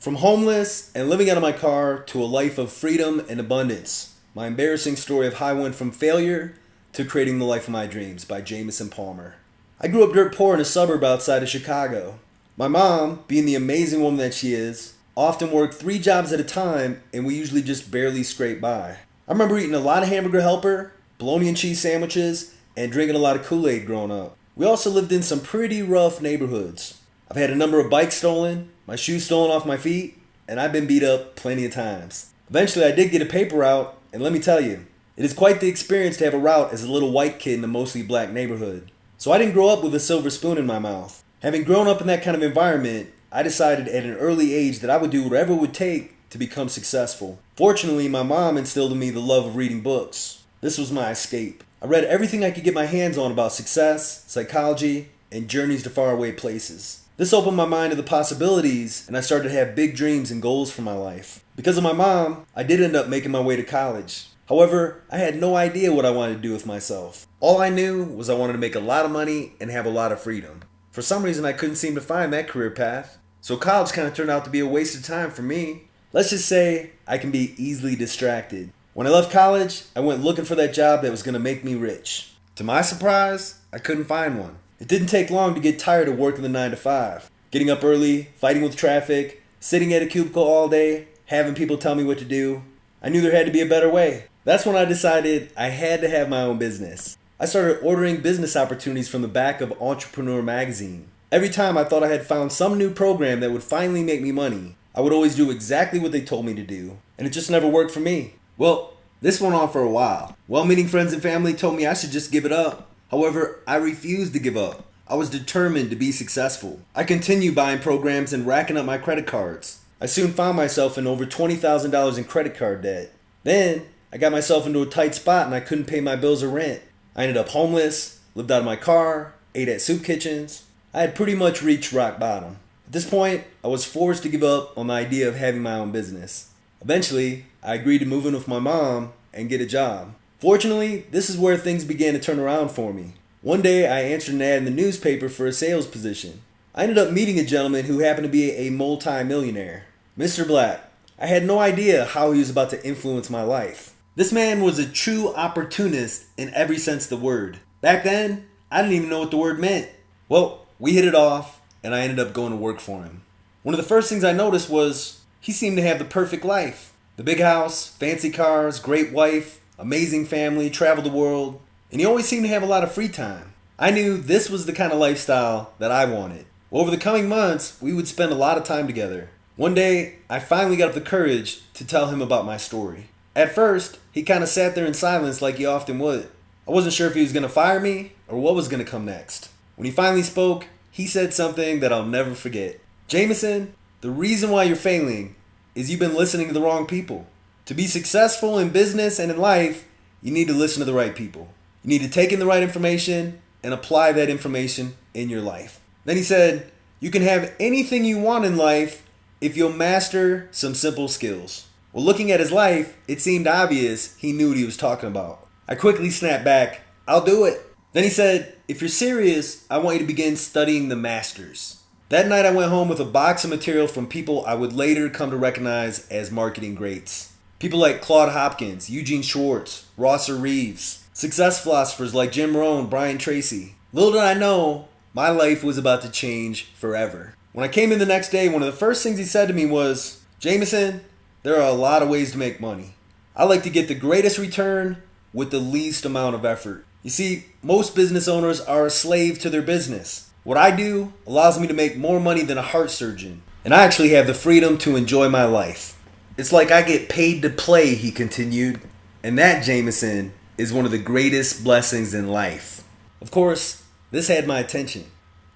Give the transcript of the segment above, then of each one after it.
From homeless and living out of my car to a life of freedom and abundance. My embarrassing story of how I went from failure to creating the life of my dreams by Jamison Palmer. I grew up dirt poor in a suburb outside of Chicago. My mom, being the amazing woman that she is, often worked 3 jobs at a time and we usually just barely scraped by. I remember eating a lot of Hamburger Helper, bologna and cheese sandwiches, and drinking a lot of Kool-Aid growing up. We also lived in some pretty rough neighborhoods. I've had a number of bikes stolen, my shoes stolen off my feet, and I've been beat up plenty of times. Eventually I did get a paper route, and let me tell you, it is quite the experience to have a route as a little white kid in a mostly black neighborhood. So I didn't grow up with a silver spoon in my mouth. Having grown up in that kind of environment, I decided at an early age that I would do whatever it would take to become successful. Fortunately, my mom instilled in me the love of reading books. This was my escape. I read everything I could get my hands on about success, psychology, and journeys to faraway places. This opened my mind to the possibilities, and I started to have big dreams and goals for my life. Because of my mom, I did end up making my way to college. However, I had no idea what I wanted to do with myself. All I knew was I wanted to make a lot of money and have a lot of freedom. For some reason, I couldn't seem to find that career path. So college kind of turned out to be a waste of time for me. Let's just say I can be easily distracted. When I left college, I went looking for that job that was going to make me rich. To my surprise, I couldn't find one. It didn't take long to get tired of working the 9 to 5. Getting up early, fighting with traffic, sitting at a cubicle all day, having people tell me what to do. I knew there had to be a better way. That's when I decided I had to have my own business. I started ordering business opportunities from the back of Entrepreneur magazine. Every time I thought I had found some new program that would finally make me money, I would always do exactly what they told me to do. And it just never worked for me. Well, this went on for a while. Well-meaning friends and family told me I should just give it up. However, I refused to give up. I was determined to be successful. I continued buying programs and racking up my credit cards. I soon found myself in over $20,000 in credit card debt. Then, I got myself into a tight spot and I couldn't pay my bills or rent. I ended up homeless, lived out of my car, ate at soup kitchens. I had pretty much reached rock bottom. At this point, I was forced to give up on the idea of having my own business. Eventually, I agreed to move in with my mom and get a job. Fortunately, this is where things began to turn around for me. One day, I answered an ad in the newspaper for a sales position. I ended up meeting a gentleman who happened to be a multi-millionaire, Mr. Black. I had no idea how he was about to influence my life. This man was a true opportunist in every sense of the word. Back then, I didn't even know what the word meant. Well, we hit it off, and I ended up going to work for him. One of the first things I noticed was he seemed to have the perfect life. The big house, fancy cars, great wife, amazing family, traveled the world, and he always seemed to have a lot of free time. I knew this was the kind of lifestyle that I wanted. Over the coming months, we would spend a lot of time together. One day, I finally got up the courage to tell him about my story. At first, he kind of sat there in silence like he often would. I wasn't sure if he was going to fire me or what was going to come next. When he finally spoke, he said something that I'll never forget. Jamison, the reason why you're failing is you've been listening to the wrong people. To be successful in business and in life, you need to listen to the right people. You need to take in the right information and apply that information in your life. Then he said, you can have anything you want in life if you'll master some simple skills. Well, looking at his life, it seemed obvious he knew what he was talking about. I quickly snapped back, I'll do it. Then he said, if you're serious, I want you to begin studying the masters. That night I went home with a box of material from people I would later come to recognize as marketing greats. People like Claude Hopkins, Eugene Schwartz, Rosser Reeves, success philosophers like Jim Rohn, Brian Tracy. Little did I know, my life was about to change forever. When I came in the next day, one of the first things he said to me was, Jamison, there are a lot of ways to make money. I like to get the greatest return with the least amount of effort. You see, most business owners are a slave to their business. What I do allows me to make more money than a heart surgeon, and I actually have the freedom to enjoy my life. It's like I get paid to play, he continued, and that, Jamison, is one of the greatest blessings in life. Of course, this had my attention.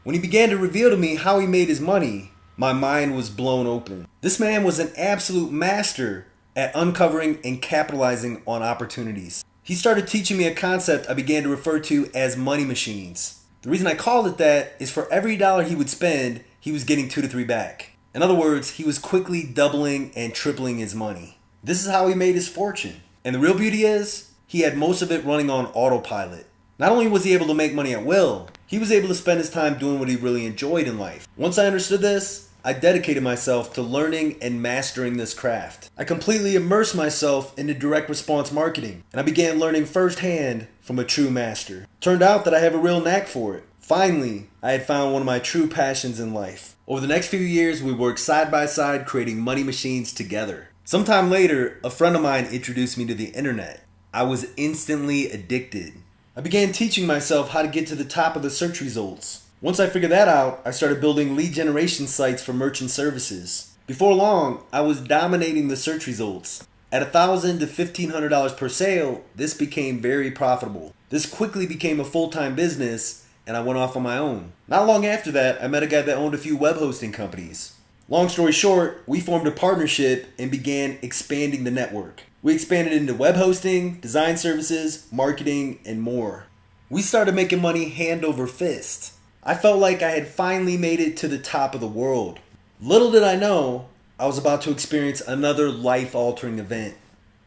When he began to reveal to me how he made his money, my mind was blown open. This man was an absolute master at uncovering and capitalizing on opportunities. He started teaching me a concept I began to refer to as money machines. The reason I called it that is for every dollar he would spend, he was getting 2 to 3 back. In other words, he was quickly doubling and tripling his money. This is how he made his fortune. And the real beauty is, he had most of it running on autopilot. Not only was he able to make money at will, he was able to spend his time doing what he really enjoyed in life. Once I understood this, I dedicated myself to learning and mastering this craft. I completely immersed myself into direct response marketing, and I began learning firsthand from a true master. Turned out that I have a real knack for it. Finally, I had found one of my true passions in life. Over the next few years, we worked side by side creating money machines together. Sometime later, a friend of mine introduced me to the internet. I was instantly addicted. I began teaching myself how to get to the top of the search results. Once I figured that out, I started building lead generation sites for merchant services. Before long, I was dominating the search results. At $1,000 to $1,500 per sale, this became very profitable. This quickly became a full-time business, and I went off on my own. Not long after that, I met a guy that owned a few web hosting companies. Long story short, we formed a partnership and began expanding the network. We expanded into web hosting, design services, marketing, and more. We started making money hand over fist. I felt like I had finally made it to the top of the world. Little did I know, I was about to experience another life-altering event.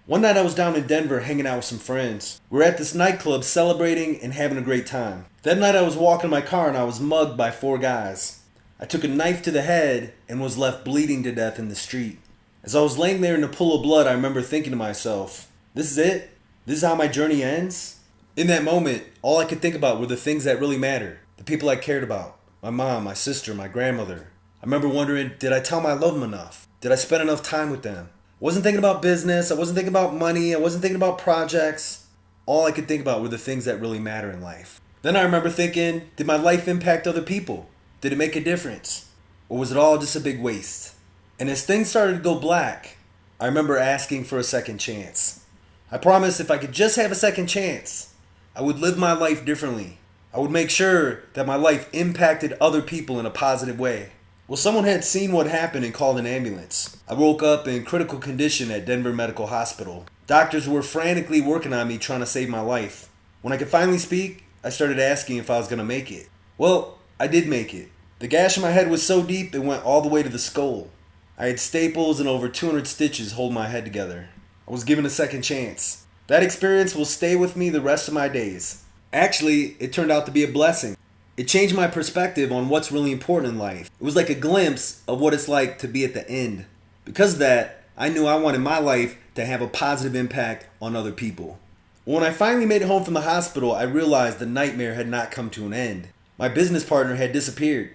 One night I was down in Denver hanging out with some friends. We were at this nightclub celebrating and having a great time. That night I was walking my car and I was mugged by 4 guys. I took a knife to the head and was left bleeding to death in the street. As I was laying there in a pool of blood, I remember thinking to myself, this is it? This is how my journey ends? In that moment, all I could think about were the things that really mattered. The people I cared about. My mom, my sister, my grandmother. I remember wondering, did I tell them I love them enough? Did I spend enough time with them? I wasn't thinking about business. I wasn't thinking about money. I wasn't thinking about projects. All I could think about were the things that really matter in life. Then I remember thinking, did my life impact other people? Did it make a difference? Or was it all just a big waste? And as things started to go black, I remember asking for a second chance. I promised if I could just have a second chance, I would live my life differently. I would make sure that my life impacted other people in a positive way. Well, someone had seen what happened and called an ambulance. I woke up in critical condition at Denver Medical Hospital. Doctors were frantically working on me trying to save my life. When I could finally speak, I started asking if I was going to make it. Well, I did make it. The gash in my head was so deep it went all the way to the skull. I had staples and over 200 stitches holding my head together. I was given a second chance. That experience will stay with me the rest of my days. Actually, it turned out to be a blessing. It changed my perspective on what's really important in life. It was like a glimpse of what it's like to be at the end. Because of that, I knew I wanted my life to have a positive impact on other people. When I finally made it home from the hospital, I realized the nightmare had not come to an end. My business partner had disappeared.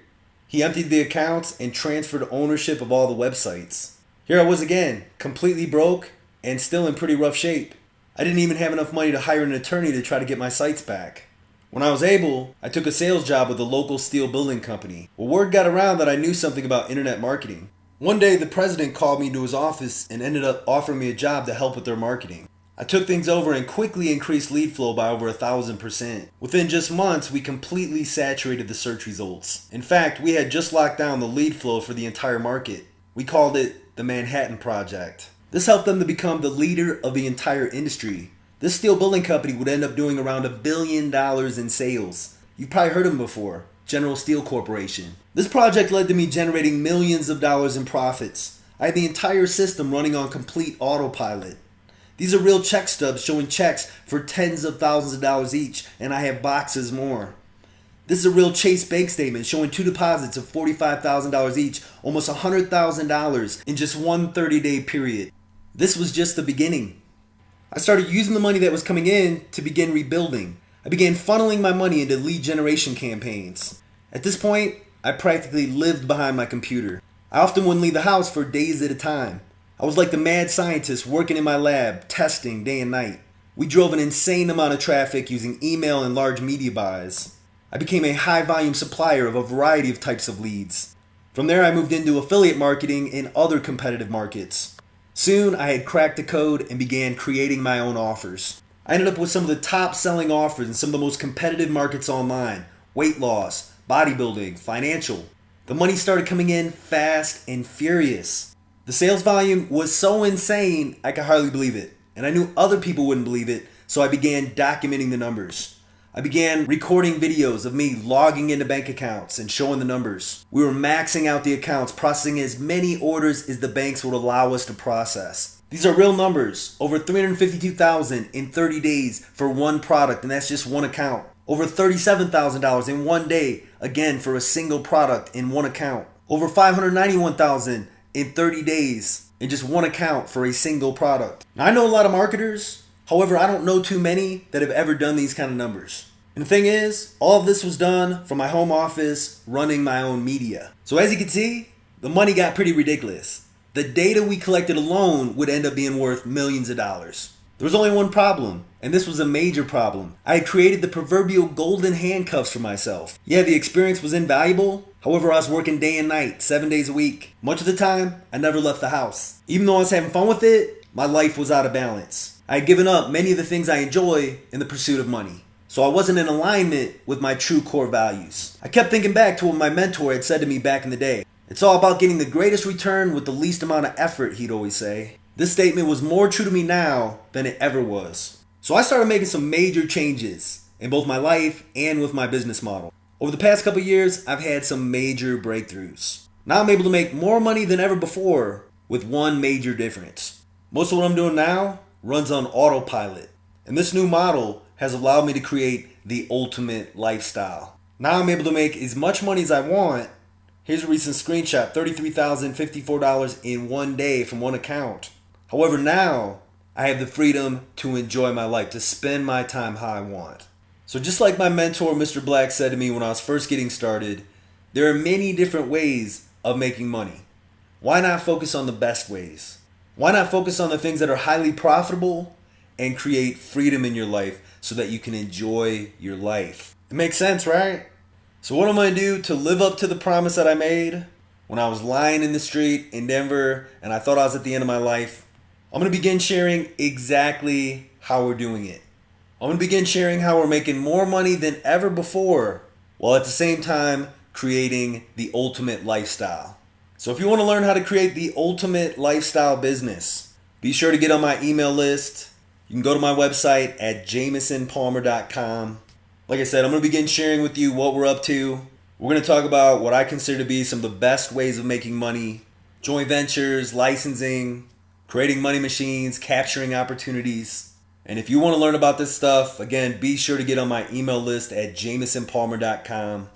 He emptied the accounts and transferred ownership of all the websites. Here I was again, completely broke and still in pretty rough shape. I didn't even have enough money to hire an attorney to try to get my sites back. When I was able, I took a sales job with a local steel building company. Well, word got around that I knew something about internet marketing. One day, the president called me into his office and ended up offering me a job to help with their marketing. I took things over and quickly increased lead flow by over 1,000%. Within just months, we completely saturated the search results. In fact, we had just locked down the lead flow for the entire market. We called it the Manhattan Project. This helped them to become the leader of the entire industry. This steel building company would end up doing around $1 billion in sales. You've probably heard of them before, General Steel Corporation. This project led to me generating millions of dollars in profits. I had the entire system running on complete autopilot. These are real check stubs showing checks for tens of thousands of dollars each, and I have boxes more. This is a real Chase bank statement showing 2 deposits of $45,000 each, almost $100,000 in just one 30-day period. This was just the beginning. I started using the money that was coming in to begin rebuilding. I began funneling my money into lead generation campaigns. At this point, I practically lived behind my computer. I often wouldn't leave the house for days at a time. I was like the mad scientist working in my lab, testing day and night. We drove an insane amount of traffic using email and large media buys. I became a high-volume supplier of a variety of types of leads. From there, I moved into affiliate marketing in other competitive markets. Soon, I had cracked the code and began creating my own offers. I ended up with some of the top-selling offers in some of the most competitive markets online: weight loss, bodybuilding, financial. The money started coming in fast and furious. The sales volume was so insane, I could hardly believe it. And I knew other people wouldn't believe it, so I began documenting the numbers. I began recording videos of me logging into bank accounts and showing the numbers. We were maxing out the accounts, processing as many orders as the banks would allow us to process. These are real numbers, over 352,000 in 30 days for one product, and that's just one account. Over $37,000 in one day, again for a single product in one account. Over $591,000 in 30 days in just one account for a single product. Now, I know a lot of marketers, however, I don't know too many that have ever done these kind of numbers. And the thing is, all of this was done from my home office running my own media. So as you can see, the money got pretty ridiculous. The data we collected alone would end up being worth millions of dollars. There was only one problem, and this was a major problem. I had created the proverbial golden handcuffs for myself. Yeah, the experience was invaluable. However, I was working day and night, 7 days a week. Much of the time, I never left the house. Even though I was having fun with it, my life was out of balance. I had given up many of the things I enjoy in the pursuit of money. So I wasn't in alignment with my true core values. I kept thinking back to what my mentor had said to me back in the day. It's all about getting the greatest return with the least amount of effort, he'd always say. This statement was more true to me now than it ever was. So I started making some major changes in both my life and with my business model. Over the past couple years, I've had some major breakthroughs. Now I'm able to make more money than ever before with one major difference. Most of what I'm doing now runs on autopilot. And this new model has allowed me to create the ultimate lifestyle. Now I'm able to make as much money as I want. Here's a recent screenshot, $33,054 in one day from one account. However, now I have the freedom to enjoy my life, to spend my time how I want. So just like my mentor, Mr. Black, said to me when I was first getting started, there are many different ways of making money. Why not focus on the best ways? Why not focus on the things that are highly profitable and create freedom in your life so that you can enjoy your life? It makes sense, right? So what I'm going to do to live up to the promise that I made when I was lying in the street in Denver and I thought I was at the end of my life, I'm going to begin sharing exactly how we're doing it. I'm going to begin sharing how we're making more money than ever before while at the same time creating the ultimate lifestyle. So if you want to learn how to create the ultimate lifestyle business, be sure to get on my email list. You can go to my website at jamisonpalmer.com. Like I said, I'm going to begin sharing with you what we're up to. We're going to talk about what I consider to be some of the best ways of making money, joint ventures, licensing, creating money machines, capturing opportunities. And if you want to learn about this stuff, again, be sure to get on my email list at jamisonpalmer.com.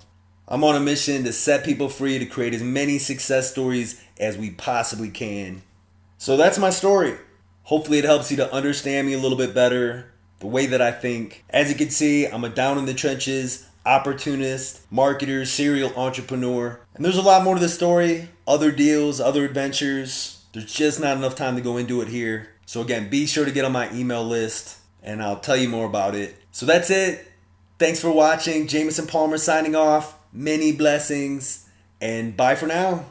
I'm on a mission to set people free to create as many success stories as we possibly can. So that's my story. Hopefully it helps you to understand me a little bit better, the way that I think. As you can see, I'm a down in the trenches opportunist, marketer, serial entrepreneur. And there's a lot more to the story, other deals, other adventures. There's just not enough time to go into it here. So again, be sure to get on my email list and I'll tell you more about it. So that's it. Thanks for watching. Jamison Palmer signing off. Many blessings and bye for now.